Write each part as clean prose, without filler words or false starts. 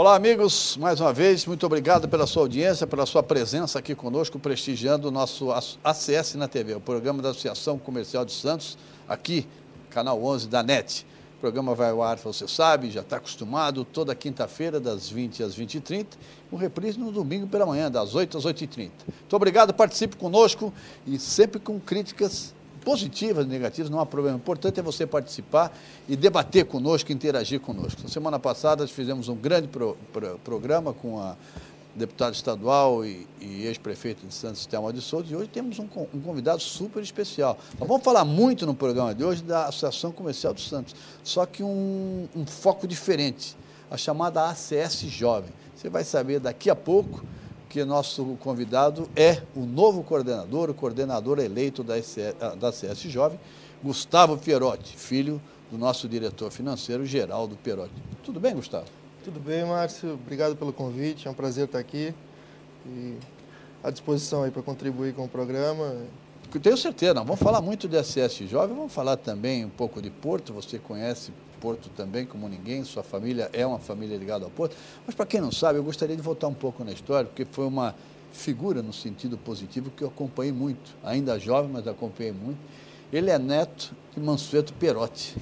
Olá, amigos, mais uma vez, muito obrigado pela sua audiência, pela sua presença aqui conosco, prestigiando o nosso ACS na TV, o programa da Associação Comercial de Santos, aqui, canal 11 da NET. O programa vai ao ar, você sabe, já está acostumado, toda quinta-feira, das 20 às 20h30, com reprise no domingo pela manhã, das 8 às 8h30. Muito obrigado, participe conosco e sempre com críticas positivas e negativas, não há problema. O importante é você participar e debater conosco, interagir conosco. Na semana passada, fizemos um grande programa com a deputada estadual e ex-prefeito de Santos, Thelma de Souza, e hoje temos um convidado super especial. Nós vamos falar muito no programa de hoje da Associação Comercial de Santos, só que um foco diferente, a chamada ACS Jovem. Você vai saber daqui a pouco que nosso convidado é o novo coordenador, o coordenador eleito da ACS Jovem, Gustavo Pierotti, filho do nosso diretor financeiro, Geraldo Pierotti. Tudo bem, Gustavo? Tudo bem, Márcio. Obrigado pelo convite. É um prazer estar aqui e à disposição aí para contribuir com o programa. Tenho certeza, nós vamos falar muito de ACS Jovem, vamos falar também um pouco de Porto. Você conhece Porto também como ninguém, sua família é uma família ligada ao Porto. Mas para quem não sabe, eu gostaria de voltar um pouco na história, porque foi uma figura no sentido positivo que eu acompanhei muito, ainda jovem, mas acompanhei muito. Ele é neto de Mansueto Pierotti,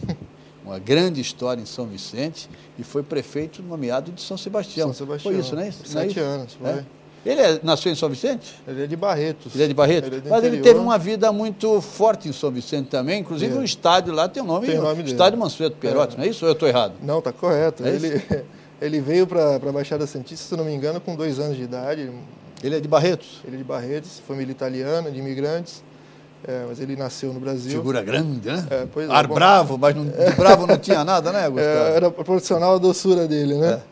uma grande história em São Vicente, e foi prefeito nomeado de São Sebastião. São Sebastião. Foi isso, né? 7 anos, foi. É? Ele nasceu em São Vicente? Ele é de Barretos. Ele é de Barretos? Mas ele teve uma vida muito forte em São Vicente também, inclusive o estádio lá tem o nome, Estádio Mansueto Pierotti, não é isso? Ou eu estou errado? Não, está correto. É ele veio para a Baixada Santista, se não me engano, com 2 anos de idade. Ele é de Barretos? Ele é de Barretos, família italiana, de imigrantes. Mas ele nasceu no Brasil. Figura grande, né? Pois Ar bravo, mas de bravo não tinha nada, né, Gustavo? Era proporcional à doçura dele, né?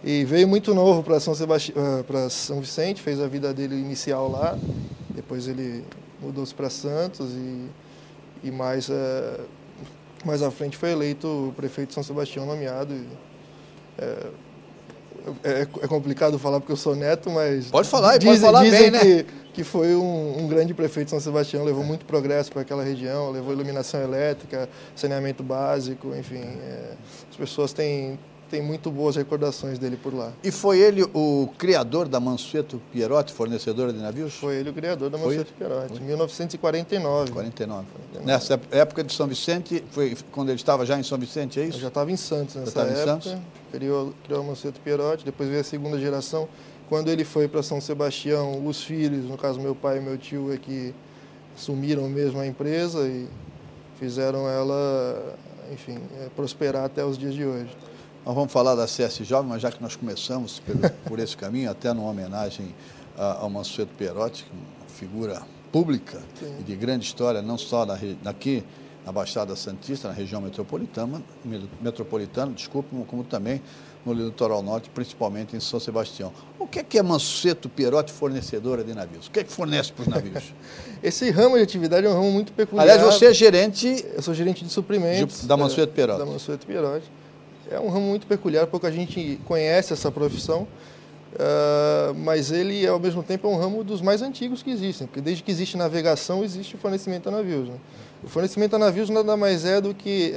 E veio muito novo para São Vicente, fez a vida dele inicial lá. Depois ele mudou-se para Santos e mais à frente foi eleito prefeito de São Sebastião, nomeado. É complicado falar porque eu sou neto, mas... Pode falar bem, né? Que foi um grande prefeito de São Sebastião, levou muito progresso para aquela região, levou iluminação elétrica, saneamento básico, enfim. As pessoas têm muito boas recordações dele por lá. E foi ele o criador da Mansueto Pierotti, fornecedora de navios? Foi ele o criador da Mansueto Pierotti, em 1949. 49. Nessa época de São Vicente, foi quando ele estava já em São Vicente, é isso? Eu já estava em Santos nessa época, criou a Mansueto Pierotti, depois veio a segunda geração. Quando ele foi para São Sebastião, os filhos, no caso meu pai e meu tio, é que assumiram mesmo a empresa e fizeram ela, enfim, prosperar até os dias de hoje. Nós vamos falar da ACS Jovem, mas já que nós começamos por esse caminho, até numa homenagem ao Mansueto Pierotti, uma figura pública e de grande história, não só aqui na Baixada Santista, na região metropolitana, como também no litoral norte, principalmente em São Sebastião. O que é Mansueto Pierotti, fornecedora de navios? O que é que fornece para os navios? Esse ramo de atividade é um ramo muito peculiar. Aliás, você é gerente... Eu sou gerente de suprimentos. Da Mansueto Pierotti. Da Mansueto Pierotti. É um ramo muito peculiar, pouca gente conhece essa profissão, mas ele, ao mesmo tempo, é um ramo dos mais antigos que existem, porque desde que existe navegação, existe o fornecimento a navios. Né? O fornecimento a navios nada mais é do que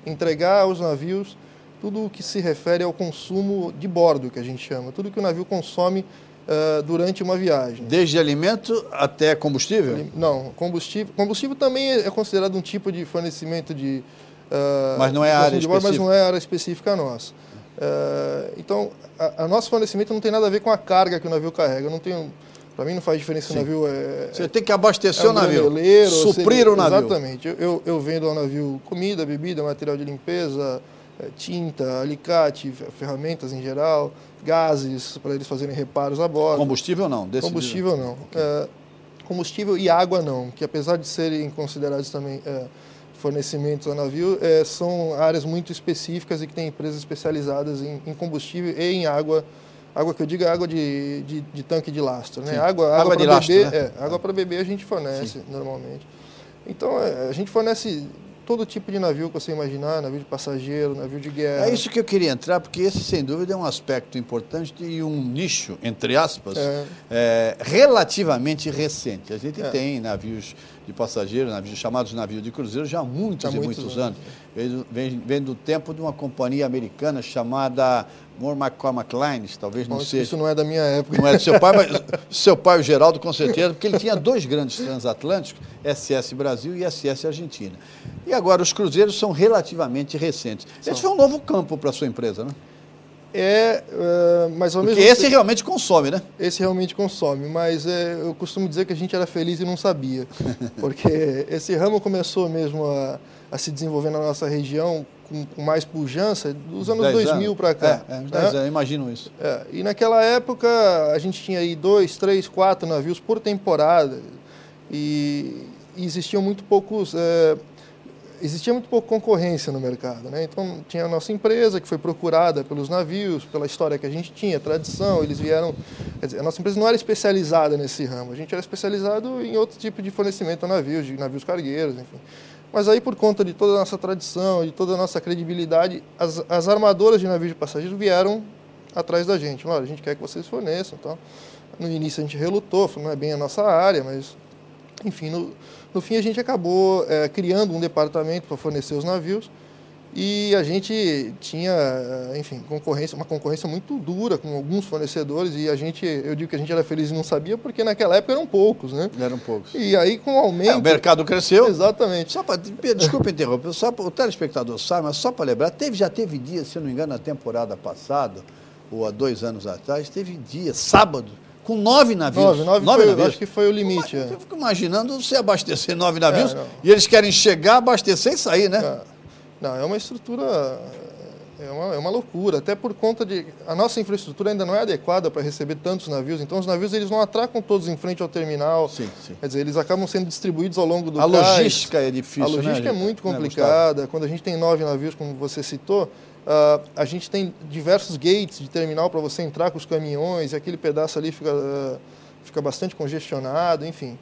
entregar aos navios tudo o que se refere ao consumo de bordo, que a gente chama, tudo que o navio consome durante uma viagem. Desde alimento até combustível? Não, combustível. Combustível também é considerado um tipo de fornecimento de... mas não é área específica. Mas não é área específica nossa. Então, a nosso fornecimento não tem nada a ver com a carga que o navio carrega. Para mim não faz diferença se o navio Você tem que abastecer o navio, suprir o navio. Exatamente. Eu vendo ao navio comida, bebida, material de limpeza, tinta, alicate, ferramentas em geral, gases para eles fazerem reparos a bordo. Combustível não? Combustível não. Combustível e água não, que apesar de serem considerados também fornecimentos a navio, são áreas muito específicas e que tem empresas especializadas em combustível e em água. Água que eu digo é água de tanque de lastro. Né? Água para beber, né? Água para beber a gente fornece normalmente. Então, a gente fornece todo tipo de navio que você imaginar, navio de passageiro, navio de guerra. É isso que eu queria entrar, porque esse, sem dúvida, é um aspecto importante e um nicho, entre aspas, relativamente recente. A gente tem navios de passageiros, chamados navios de cruzeiro, já há muitos anos. Vem do tempo de uma companhia americana chamada McCormack Lines, talvez não seja. Isso não é da minha época. Não é do seu pai, mas seu pai, o Geraldo, com certeza, porque ele tinha 2 grandes transatlânticos, SS Brasil e SS Argentina. E agora os cruzeiros são relativamente recentes. Esse foi um novo campo para a sua empresa, né? Mas ao mesmo tempo... Porque esse realmente consome, né? Esse realmente consome, mas eu costumo dizer que a gente era feliz e não sabia. Porque esse ramo começou mesmo a se desenvolver na nossa região com mais pujança dos anos 2000 para cá. Uns 10 anos, imagino isso. E naquela época a gente tinha aí 2, 3, 4 navios por temporada e existiam muito poucos... Existia muito pouca concorrência no mercado, né? Então tinha a nossa empresa que foi procurada pelos navios, pela história que a gente tinha, tradição, eles vieram... Quer dizer, a nossa empresa não era especializada nesse ramo, a gente era especializado em outro tipo de fornecimento a navios, de navios cargueiros, enfim. Mas aí por conta de toda a nossa tradição, de toda a nossa credibilidade, as armadoras de navios de passageiros vieram atrás da gente. Olha, a gente quer que vocês forneçam. Então, no início a gente relutou, falou, não é bem a nossa área, mas... Enfim, no fim a gente acabou criando um departamento para fornecer os navios e a gente tinha, enfim, uma concorrência muito dura com alguns fornecedores e eu digo que a gente era feliz e não sabia porque naquela época eram poucos, né? Eram poucos. E aí com o aumento... o mercado cresceu. Exatamente. Desculpa interromper, o telespectador sabe, mas só para lembrar, já teve dias, se eu não me engano, na temporada passada, ou há 2 anos atrás, teve dias, sábado, com 9 navios. 9 navios. Acho que foi o limite. Eu fico imaginando você abastecer 9 navios e eles querem chegar, abastecer e sair, né? Não, é uma estrutura, é uma loucura, até por conta de... A nossa infraestrutura ainda não é adequada para receber tantos navios, então os navios eles não atracam todos em frente ao terminal. Sim. Quer dizer, eles acabam sendo distribuídos ao longo do cais. A logística é difícil, A logística é muito complicada. Quando a gente tem 9 navios, como você citou, a gente tem diversos gates de terminal para você entrar com os caminhões, e aquele pedaço ali fica bastante congestionado, enfim.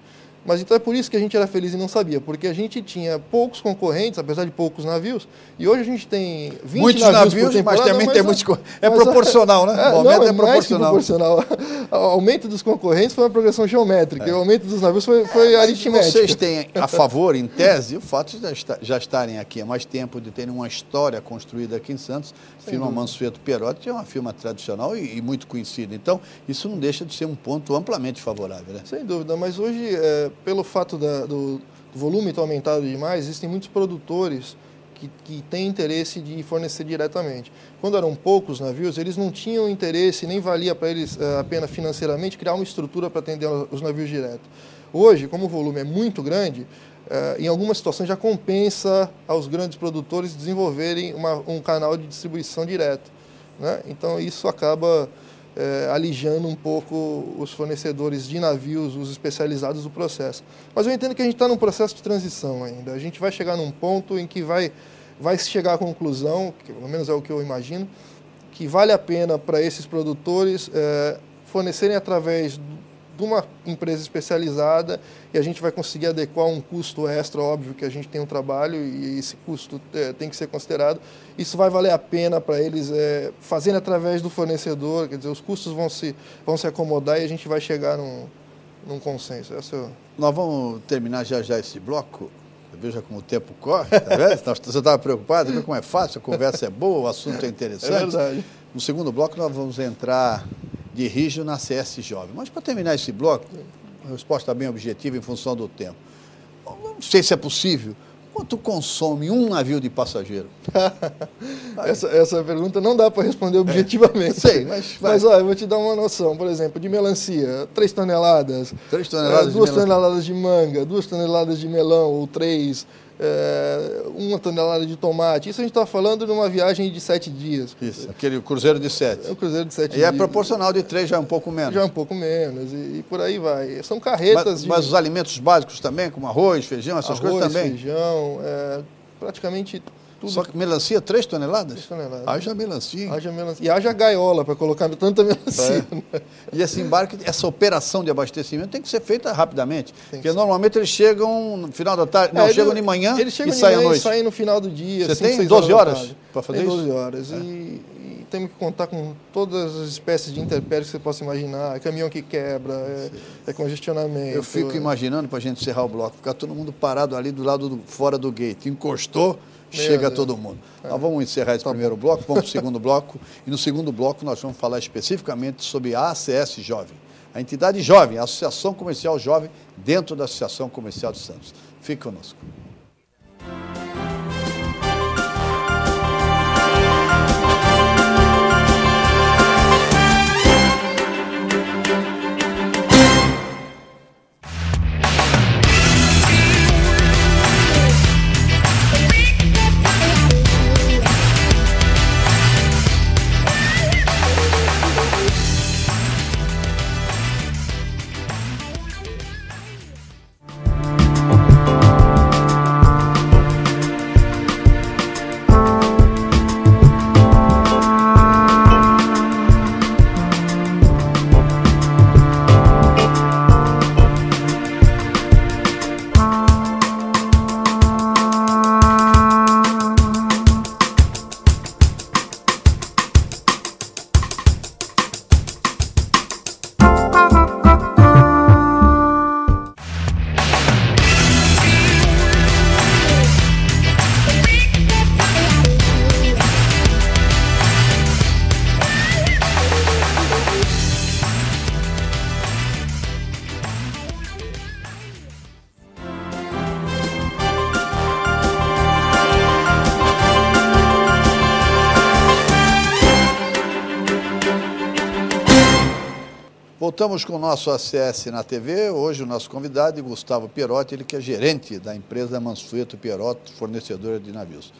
Mas então é por isso que a gente era feliz e não sabia, porque a gente tinha poucos concorrentes, apesar de poucos navios, e hoje a gente tem 20 muitos navios por temporada, mas também tem muitos... É proporcional, né? O aumento é proporcional. O aumento dos concorrentes foi uma progressão geométrica, e o aumento dos navios foi aritmético. Vocês têm a favor, em tese, o fato de já estarem aqui há mais tempo, de terem uma história construída aqui em Santos, firma Mansueto Perotti é uma firma tradicional e muito conhecida. Então, isso não deixa de ser um ponto amplamente favorável, né? Sem dúvida, mas hoje, pelo fato do volume ter aumentado demais, existem muitos produtores que têm interesse de fornecer diretamente. Quando eram poucos navios, eles não tinham interesse, nem valia para eles a pena financeiramente criar uma estrutura para atender os navios direto. Hoje, como o volume é muito grande, em algumas situações já compensa aos grandes produtores desenvolverem um canal de distribuição direto, né? Então isso acaba alijando um pouco os fornecedores de navios, os especializados do processo. Mas eu entendo que a gente está num processo de transição ainda. A gente vai chegar num ponto em que vai chegar à conclusão, que pelo menos é o que eu imagino, que vale a pena para esses produtores fornecerem através de uma empresa especializada e a gente vai conseguir adequar um custo extra, óbvio que a gente tem um trabalho e esse custo tem que ser considerado. Isso vai valer a pena para eles fazerem através do fornecedor, quer dizer, os custos vão se acomodar e a gente vai chegar num consenso. Nós vamos terminar já esse bloco. Veja como o tempo corre, tá vendo? Você estava preocupado, vê como é fácil, a conversa é boa, o assunto é interessante. É verdade. No segundo bloco nós vamos entrar de rígido na CS Jovem. Mas para terminar esse bloco, a resposta bem objetiva em função do tempo. Não sei se é possível. Quanto consome um navio de passageiro? Essa pergunta não dá para responder objetivamente. Sei, mas olha, eu vou te dar uma noção. Por exemplo, de melancia, 3 toneladas. 3 toneladas 2 toneladas de manga, 2 toneladas de melão, ou 3, 1 tonelada de tomate. Isso a gente está falando de uma viagem de 7 dias. Isso, aquele cruzeiro de 7. É um cruzeiro de 7 dias. E é proporcional de 3, já é um pouco menos. Já é um pouco menos, e por aí vai. São carretas mas os alimentos básicos também, como arroz, feijão, essas coisas também? Feijão, praticamente tudo. Só que melancia, 3 toneladas? 3 toneladas. Haja melancia. Haja melancia. E haja gaiola para colocar tanta melancia. E esse embarque, essa operação de abastecimento tem que ser feita rapidamente. Porque normalmente eles chegam no final da tarde, chegam de manhã e saem à noite. Saem no final do dia. Você tem 12 horas para fazer isso? 12 horas. E temos que contar com todas as espécies de intempéries que você possa imaginar. É caminhão que quebra, é congestionamento. Eu fico imaginando, para a gente encerrar o bloco, ficar todo mundo parado ali do lado fora do gate. Encostou, chega todo mundo. Nós vamos encerrar esse primeiro bloco, vamos para o segundo bloco. E no segundo bloco nós vamos falar especificamente sobre a ACS Jovem. A entidade jovem, a Associação Comercial Jovem, dentro da Associação Comercial de Santos. Fique conosco. Voltamos com o nosso ACS na TV. Hoje o nosso convidado é Gustavo Pierotti, ele que é gerente da empresa Mansueto Pierotti, fornecedora de navios.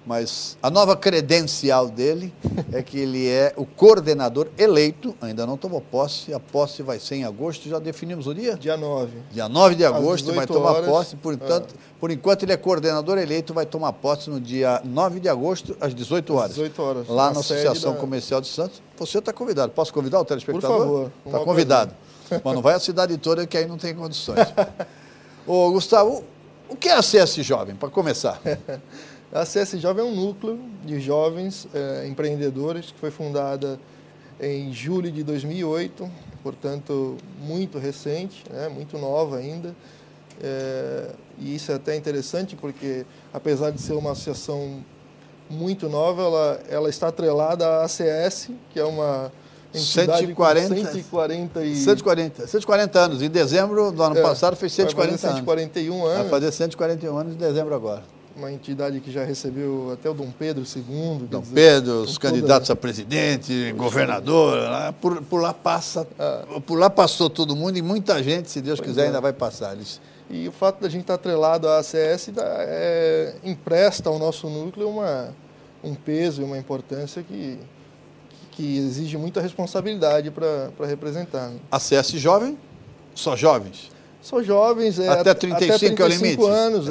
Mas a nova credencial dele é que ele é o coordenador eleito, ainda não tomou posse, a posse vai ser em agosto, já definimos o dia? Dia 9. Dia 9 de agosto vai tomar posse, por enquanto ele é coordenador eleito, vai tomar posse no dia 9 de agosto, às 18 horas. 18 horas. Lá na Associação Comercial de Santos. Você está convidado. Posso convidar o telespectador? Por favor. Está convidado. Mas não vai a cidade toda, que aí não tem condições. Ô, Gustavo, o que é a ACS Jovem, para começar? A ACS Jovem é um núcleo de jovens empreendedores que foi fundada em julho de 2008, portanto, muito recente, né, muito nova ainda. E isso é até interessante porque, apesar de ser uma associação muito nova, ela está atrelada à ACS, que é uma entidade 140 anos. Em dezembro do ano passado fez 140 anos. 141 anos. Vai fazer 141 anos em dezembro agora. Uma entidade que já recebeu até o Dom Pedro II. Dom Pedro, os candidatos a presidente, governador, por lá passou todo mundo e muita gente, se Deus quiser, ainda vai passar. E o fato da gente estar atrelado à ACS empresta ao nosso núcleo um peso e uma importância que exige muita responsabilidade para representar. ACS Jovem, só jovens? São jovens, até 35 é o limite? Anos,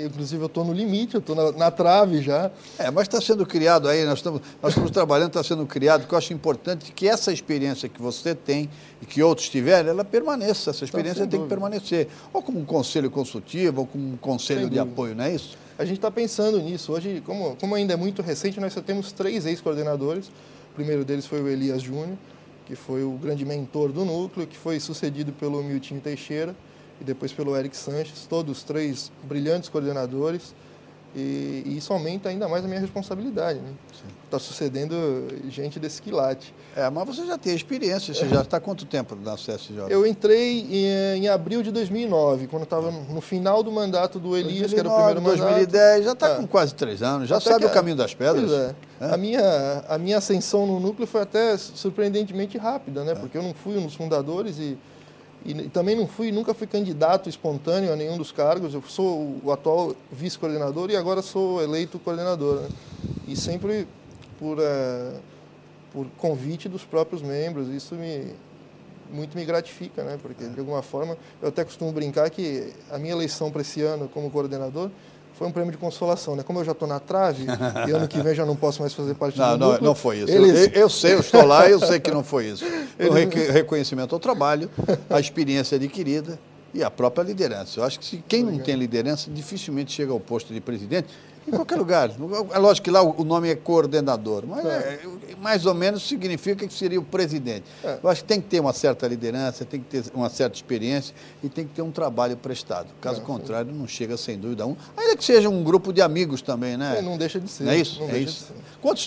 inclusive eu estou no limite, eu estou na trave já. Mas está sendo criado aí, nós estamos trabalhando, está sendo criado, que eu acho importante que essa experiência que você tem e que outros tiverem, ela permaneça, essa experiência tem que permanecer. Ou como um conselho consultivo, ou como um conselho de apoio, não é isso? A gente está pensando nisso. Hoje, como ainda é muito recente, nós só temos 3 ex-coordenadores. O primeiro deles foi o Elias Júnior, que foi o grande mentor do núcleo, que foi sucedido pelo Miltinho Teixeira, e depois pelo Eric Sanches, todos 3 brilhantes coordenadores, e isso aumenta ainda mais a minha responsabilidade, né? Está sucedendo gente desse quilate. Mas você já tem experiência, você já está há quanto tempo na ACS Jovem? Eu entrei em abril de 2009, quando estava no final do mandato do Elias, 2009, que era o primeiro mandato. 2010, já está com quase 3 anos, já sabe o caminho das pedras. Pois é. A minha ascensão no núcleo foi até surpreendentemente rápida, né? Porque eu não fui um dos fundadores e também nunca fui candidato espontâneo a nenhum dos cargos. Eu sou o atual vice-coordenador e agora sou eleito coordenador, né? E sempre por convite dos próprios membros. Isso muito me gratifica, né? Porque, de alguma forma, eu até costumo brincar que a minha eleição para esse ano como coordenador foi um prêmio de consolação, né? Como eu já estou na trave e ano que vem já não posso mais fazer parte do núcleo. Não foi isso. Eu sei, eu estou lá e eu sei que não foi isso. Foi um reconhecimento ao trabalho, à experiência adquirida e a própria liderança. Eu acho que quem não tem liderança dificilmente chega ao posto de presidente, em qualquer lugar. É lógico que lá o nome é coordenador, mas mais ou menos significa que seria o presidente. Eu acho que tem que ter uma certa liderança, tem que ter uma certa experiência e tem que ter um trabalho prestado. Caso contrário, não chega sem dúvida ainda que seja um grupo de amigos também, né? Não deixa de ser. Não é isso? É isso.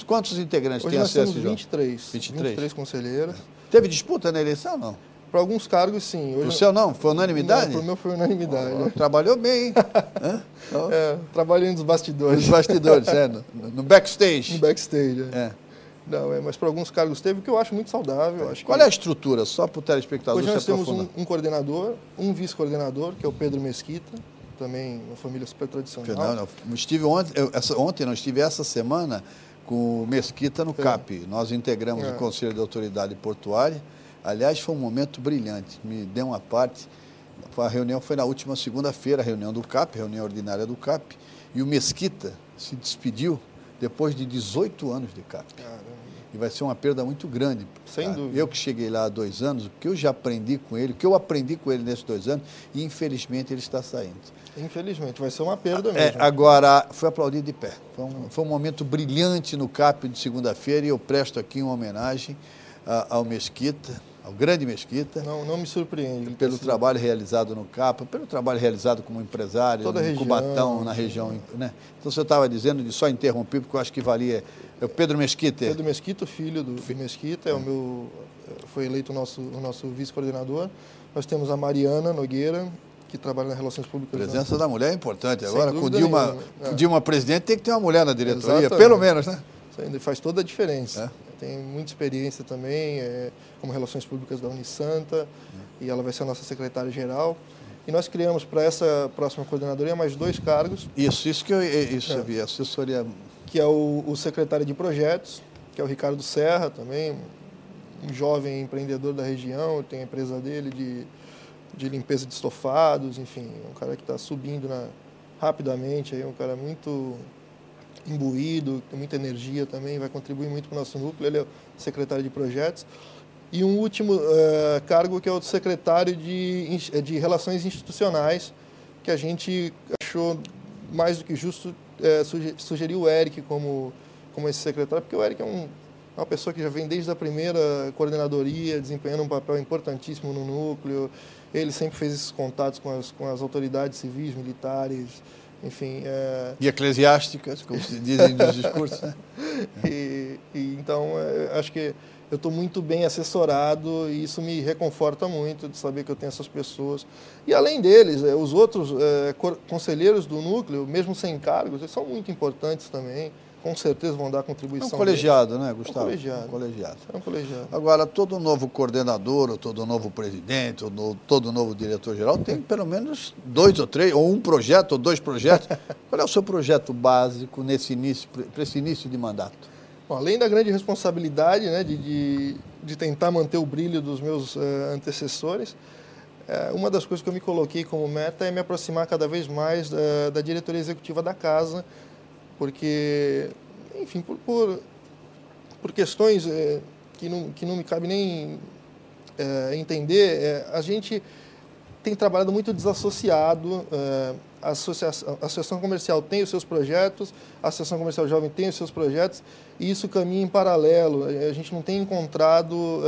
Quantos integrantes hoje tem a CSJ? Hoje nós temos 23 conselheiros. Teve disputa na eleição, não? Para alguns cargos, sim. O seu não? Foi unanimidade? Para o meu foi unanimidade. Trabalhou bem, hein? Trabalhei nos bastidores. Nos bastidores, no backstage. No backstage, Não, mas para alguns cargos teve, o que eu acho muito saudável. Qual é a estrutura, só para o telespectador hoje nós se temos um coordenador, um vice-coordenador, que é o Pedro Mesquita, também uma família super tradicional. Não, estive ontem, não estive essa semana com o Mesquita no CAP. Nós integramos o Conselho de Autoridade Portuária. Aliás, foi um momento brilhante. Me deu uma parte. A reunião foi na última segunda-feira, a reunião do CAP, reunião ordinária do CAP. E o Mesquita se despediu depois de 18 anos de CAP. Caramba. E vai ser uma perda muito grande. Sem dúvida. Eu que cheguei lá há 2 anos, o que eu já aprendi com ele, o que eu aprendi com ele nesses 2 anos, e infelizmente ele está saindo. Infelizmente, vai ser uma perda mesmo. Agora, foi aplaudido de pé. Foi um momento brilhante no CAP de segunda-feira e eu presto aqui uma homenagem ao Mesquita, ao grande Mesquita. Não me surpreende. Pelo trabalho realizado no CAP, pelo trabalho realizado como empresário, em Cubatão, na região. Né? Então, você estava dizendo, de só interromper, porque eu acho que valia. É o Pedro Mesquita. Pedro Mesquita, filho do Mesquita, foi eleito o nosso vice-coordenador. Nós temos a Mariana Nogueira, que trabalha nas relações públicas. A presença da mulher é importante. Sem Agora, com Dilma presidente, tem que ter uma mulher na diretoria, Exatamente. pelo menos, né? Isso faz toda a diferença. Tem muita experiência também, como Relações Públicas da Unisanta, e ela vai ser a nossa secretária-geral. E nós criamos para essa próxima coordenadoria mais 2 cargos. Isso que eu vi, assessoria. Que é o secretário de projetos, que é o Ricardo Serra também, um jovem empreendedor da região, tem a empresa dele de limpeza de estofados, enfim, um cara que está subindo rapidamente, um cara muito imbuído, tem muita energia também, vai contribuir muito para o nosso núcleo, ele é o secretário de projetos. E um último cargo que é o secretário de Relações Institucionais, que a gente achou mais do que justo sugerir o Eric como esse secretário, porque o Eric é uma pessoa que já vem desde a primeira coordenadoria, desempenhando um papel importantíssimo no núcleo. Ele sempre fez esses contatos com as autoridades civis, militares, enfim. E eclesiásticas, como se dizem nos discursos. Né? Então, acho que eu estou muito bem assessorado e isso me reconforta muito de saber que eu tenho essas pessoas. E além deles, os outros conselheiros do núcleo, mesmo sem cargos, eles são muito importantes também. Com certeza vão dar contribuição. É um colegiado, né, Gustavo? É um colegiado. Agora, todo novo coordenador, ou todo novo presidente, ou todo novo diretor-geral tem pelo menos 2 ou 3, ou um projeto, ou 2 projetos. Qual é o seu projeto básico para esse início de mandato? Bom, além da grande responsabilidade, né, de tentar manter o brilho dos meus antecessores, uma das coisas que eu me coloquei como meta é me aproximar cada vez mais da diretoria executiva da casa, porque, enfim, por questões que não me cabe nem entender, a gente tem trabalhado muito desassociado. A Associação Comercial tem os seus projetos, a Associação Comercial Jovem tem os seus projetos, e isso caminha em paralelo. A gente não tem encontrado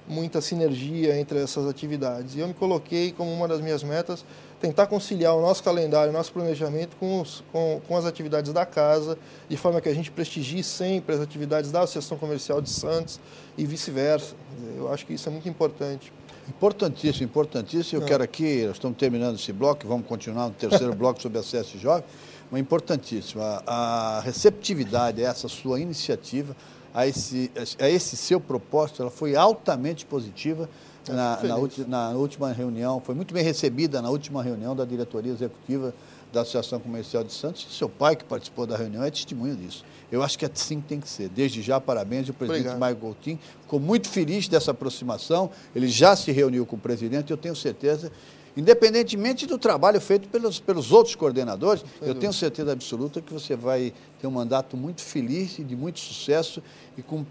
muita sinergia entre essas atividades. E eu me coloquei como uma das minhas metas tentar conciliar o nosso calendário, o nosso planejamento com as atividades da casa, de forma que a gente prestigie sempre as atividades da Associação Comercial de Santos e vice-versa. Eu acho que isso é muito importante. Importantíssimo, importantíssimo. Eu quero aqui, nós estamos terminando esse bloco, vamos continuar no terceiro bloco sobre a CS Jovem, mas importantíssimo, a receptividade a essa sua iniciativa, a esse seu propósito, ela foi altamente positiva na última reunião, foi muito bem recebida na última reunião da diretoria executiva da Associação Comercial de Santos. Seu pai, que participou da reunião, é testemunho disso. Eu acho que assim tem que ser. Desde já, parabéns. O presidente Maio Coutinho ficou muito feliz dessa aproximação. Ele já se reuniu com o presidente. Eu tenho certeza, independentemente do trabalho feito pelos outros coordenadores, eu tenho certeza absoluta que você vai ter um mandato muito feliz e de muito sucesso e com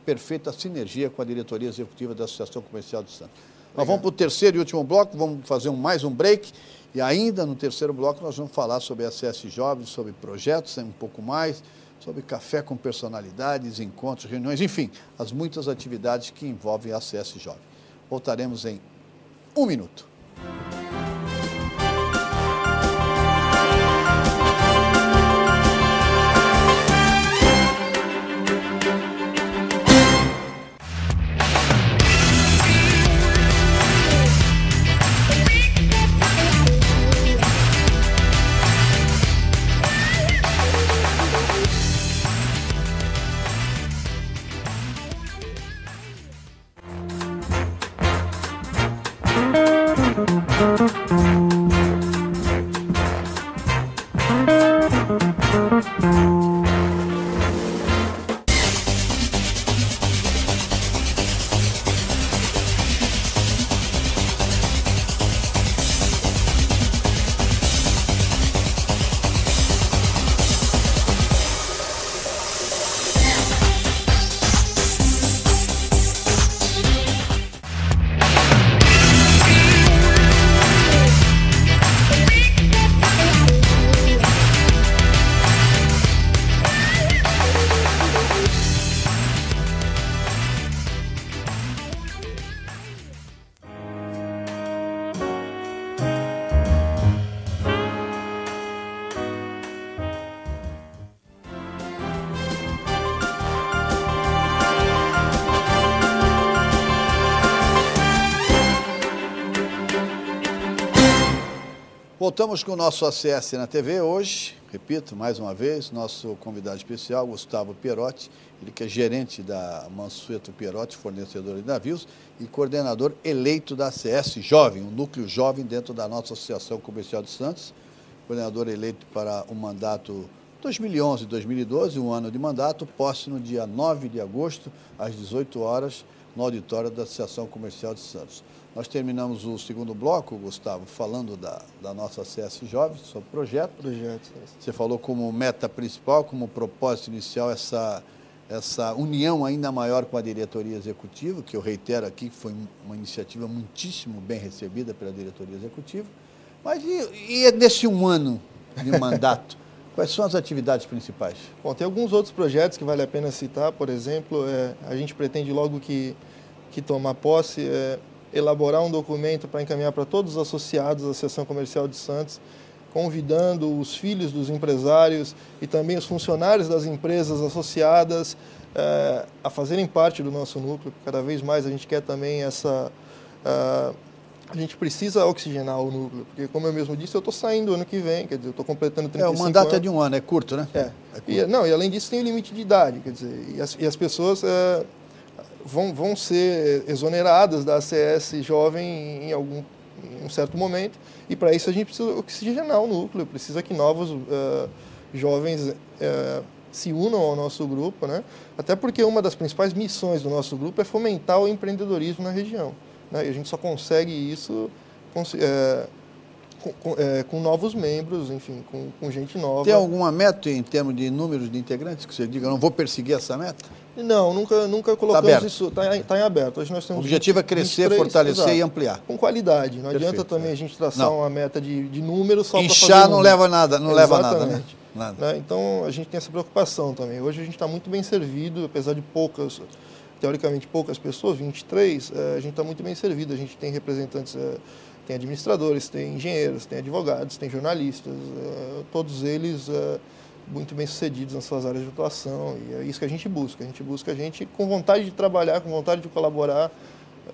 perfeita sinergia com a diretoria executiva da Associação Comercial de Santos. Nós vamos para o terceiro e último bloco, vamos fazer mais um break. E ainda no terceiro bloco nós vamos falar sobre a ACS Jovens, sobre projetos, um pouco mais, sobre café com personalidades, encontros, reuniões, enfim, as muitas atividades que envolvem a ACS Jovem. Voltaremos em 1 minuto. Voltamos com o nosso ACS na TV hoje, repito, mais uma vez, nosso convidado especial, Gustavo Pierotti, ele que é gerente da Mansueto Pierotti, fornecedora de navios, e coordenador eleito da ACS Jovem, um núcleo jovem dentro da nossa Associação Comercial de Santos, coordenador eleito para o mandato 2011-2012, um ano de mandato, posse no dia 9 de agosto, às 18 horas, no auditório da Associação Comercial de Santos. Nós terminamos o segundo bloco, Gustavo, falando da nossa ACS Jovem, sobre o projeto. Você falou como meta principal, como propósito inicial, essa união ainda maior com a diretoria executiva, que eu reitero aqui que foi uma iniciativa muitíssimo bem recebida pela diretoria executiva. Mas e nesse um ano de mandato, quais são as atividades principais? Bom, tem alguns outros projetos que vale a pena citar, por exemplo, a gente pretende logo que tomar posse, elaborar um documento para encaminhar para todos os associados da Associação Comercial de Santos, convidando os filhos dos empresários e também os funcionários das empresas associadas a fazerem parte do nosso núcleo. Cada vez mais a gente quer também a gente precisa oxigenar o núcleo, porque, como eu mesmo disse, eu estou saindo ano que vem, quer dizer, eu estou completando 35 anos. O mandato é de um ano, é curto, né? Curto. E além disso tem o limite de idade, quer dizer, e as pessoas vão ser exoneradas da ACS Jovem em um certo momento, e para isso a gente precisa oxigenar o núcleo, precisa que novos jovens se unam ao nosso grupo, né? Até porque uma das principais missões do nosso grupo é fomentar o empreendedorismo na região, né? E a gente só consegue isso com novos membros, enfim, com gente nova. Tem alguma meta em termos de números de integrantes que você diga, não vou perseguir essa meta? Não, nunca colocamos isso, está em aberto. Hoje nós temos o objetivo é crescer, 23, fortalecer exato, e ampliar. Com qualidade. Não Perfeito, adianta também a gente traçar uma meta de números só para fazer inchar não leva nada, leva nada, né? Nada. Então a gente tem essa preocupação também. Hoje a gente está muito bem servido, apesar de teoricamente poucas pessoas, 23, a gente está muito bem servido. A gente tem representantes, tem administradores, tem engenheiros, tem advogados, tem jornalistas, todos eles muito bem sucedidos nas suas áreas de atuação, e é isso que a gente busca. A gente busca gente com vontade de trabalhar, com vontade de colaborar,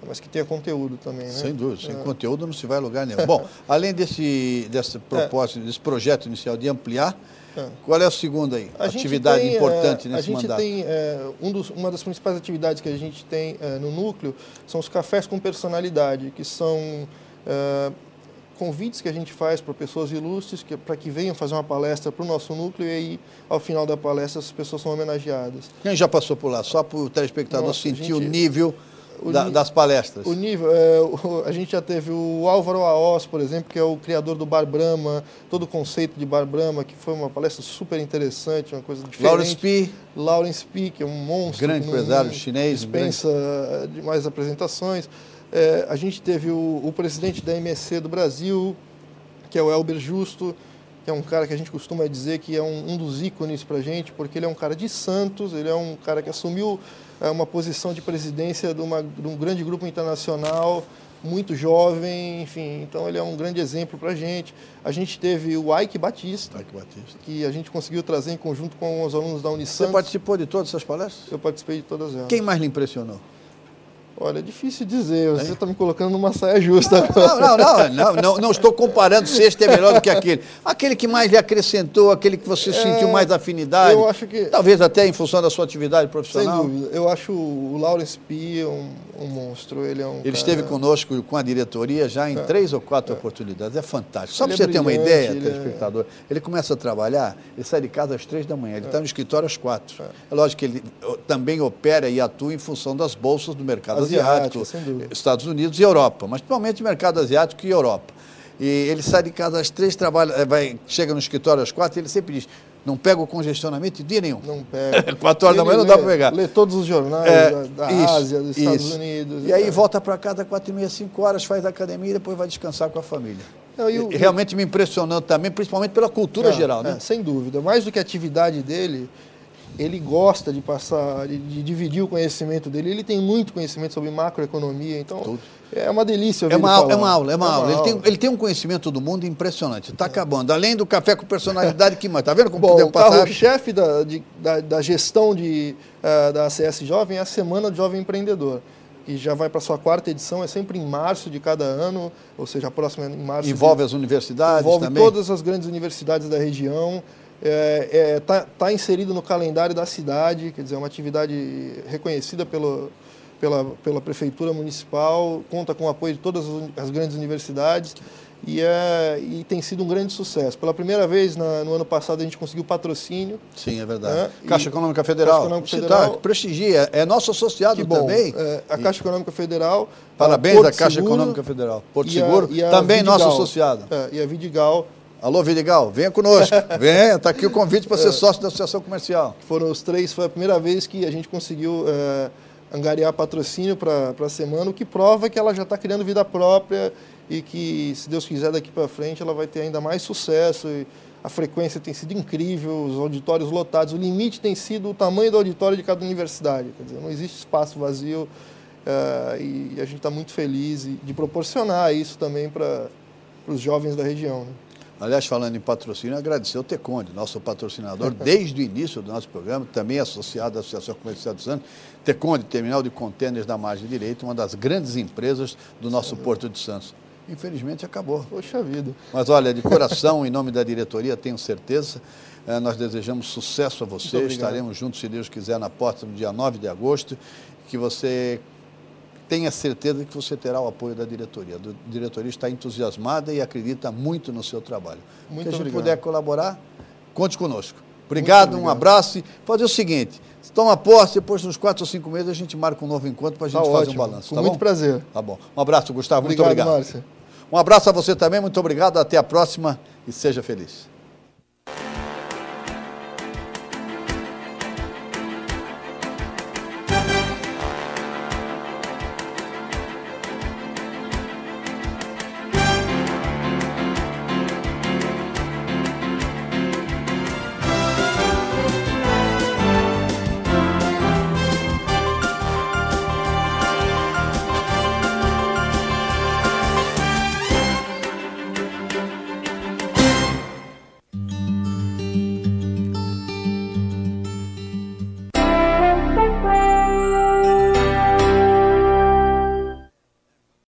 mas que tenha conteúdo também, né? Sem dúvida, sem conteúdo não se vai a lugar nenhum. Bom, além desse propósito, desse projeto inicial de ampliar, qual é a segunda aí? Atividade importante nesse mandato? A gente tem, uma das principais atividades que a gente tem no núcleo são os cafés com personalidade, que são convites que a gente faz para pessoas ilustres para que venham fazer uma palestra para o nosso núcleo, e aí, ao final da palestra, as pessoas são homenageadas. Quem já passou por lá? Só para o telespectador sentir o nível das palestras. O nível, a gente já teve o Álvaro Aós, por exemplo, que é o criador do Bar Brahma, todo o conceito de Bar Brahma, que foi uma palestra super interessante, uma coisa diferente. Lawrence Pi, que é um monstro. Grande empresário chinês. Dispensa demais apresentações. A gente teve o presidente da MSC do Brasil, que é o Elber Justo, que é um cara que a gente costuma dizer que é um dos ícones para a gente, porque ele é um cara de Santos, ele é um cara que assumiu uma posição de presidência de um grande grupo internacional, muito jovem, enfim, então ele é um grande exemplo para a gente. A gente teve o Ike Batista, que a gente conseguiu trazer em conjunto com os alunos da Unisantos. Você participou de todas essas palestras? Eu participei de todas elas. Quem mais lhe impressionou? Olha, é difícil dizer, você está me colocando numa saia justa. Não estou comparando se este é melhor do que aquele. Aquele que mais lhe acrescentou, aquele que você sentiu mais afinidade. Eu acho que... Talvez até em função da sua atividade profissional. Sem dúvida. Eu acho o Lawrence P. um monstro. Ele esteve conosco com a diretoria já em 3 ou 4 oportunidades. É fantástico. Só para você ter uma ideia, telespectador, ele começa a trabalhar, ele sai de casa às 3 da manhã, ele está no escritório às 4. É lógico que ele também opera e atua em função das bolsas do mercado asiático, Estados Unidos e Europa, mas principalmente mercado asiático e Europa. E ele sai de casa às 3, chega no escritório às 4 e ele sempre diz, não pega o congestionamento de dia nenhum. Não pega. 4 horas da manhã não dá para pegar. Lê todos os jornais da Ásia, dos Estados Unidos. E aí volta para casa às 4h30, 5 horas, faz academia e depois vai descansar com a família. Realmente me impressionou também, principalmente pela cultura geral, né? Sem dúvida. Mais do que a atividade dele, ele gosta de passar, de dividir o conhecimento dele. Ele tem muito conhecimento sobre macroeconomia, então é uma delícia ouvir ele falar. É uma aula. Ele tem um conhecimento do mundo impressionante. Está acabando. Além do café com personalidade, que mais? Está vendo como podemos passar? O chefe da gestão da ACS Jovem é a Semana do Jovem Empreendedor. E já vai para a sua 4ª edição, é sempre em março de cada ano, ou seja, a próxima é em março. Envolve as universidades também? Envolve todas as grandes universidades da região. Tá inserido no calendário da cidade, quer dizer, é uma atividade reconhecida pela Prefeitura Municipal, conta com o apoio de todas as grandes universidades e tem sido um grande sucesso. Pela primeira vez, no ano passado, a gente conseguiu patrocínio. Sim, é verdade. Caixa Econômica Federal. Caixa Econômica Federal. Prestigia, é nosso associado também. A Caixa Econômica Federal. Parabéns à Caixa Econômica Federal. Porto Seguro, também Vidigal, nosso associado. E a Vidigal. Alô, Vidigal, venha conosco. Venha, está aqui o convite para ser sócio da Associação Comercial. Foram os 3, foi a primeira vez que a gente conseguiu angariar patrocínio para a semana, o que prova que ela já está criando vida própria e que, se Deus quiser, daqui para frente ela vai ter ainda mais sucesso. E a frequência tem sido incrível, os auditórios lotados. O limite tem sido o tamanho do auditório de cada universidade. Quer dizer, não existe espaço vazio e a gente está muito feliz de proporcionar isso também para os jovens da região, né? Aliás, falando em patrocínio, agradecer ao Teconde, nosso patrocinador, desde o início do nosso programa, também associado à Associação Comercial de Santos. Teconde, Terminal de Contêineres da Margem Direita, uma das grandes empresas do nosso Porto de Santos. Infelizmente, acabou. Poxa vida. Mas, olha, de coração, em nome da diretoria, tenho certeza, nós desejamos sucesso a você. Estaremos juntos, se Deus quiser, na porta no dia 9 de agosto, que você tenha certeza que você terá o apoio da diretoria. A diretoria está entusiasmada e acredita muito no seu trabalho. Se a gente puder colaborar, conte conosco. Obrigado, um abraço. E fazer o seguinte, toma posse, depois de uns 4 ou 5 meses a gente marca um novo encontro para a gente fazer um balanço. Com muito prazer. Tá bom. Um abraço, Gustavo. Muito obrigado. Márcia. Um abraço a você também, muito obrigado. Até a próxima e seja feliz.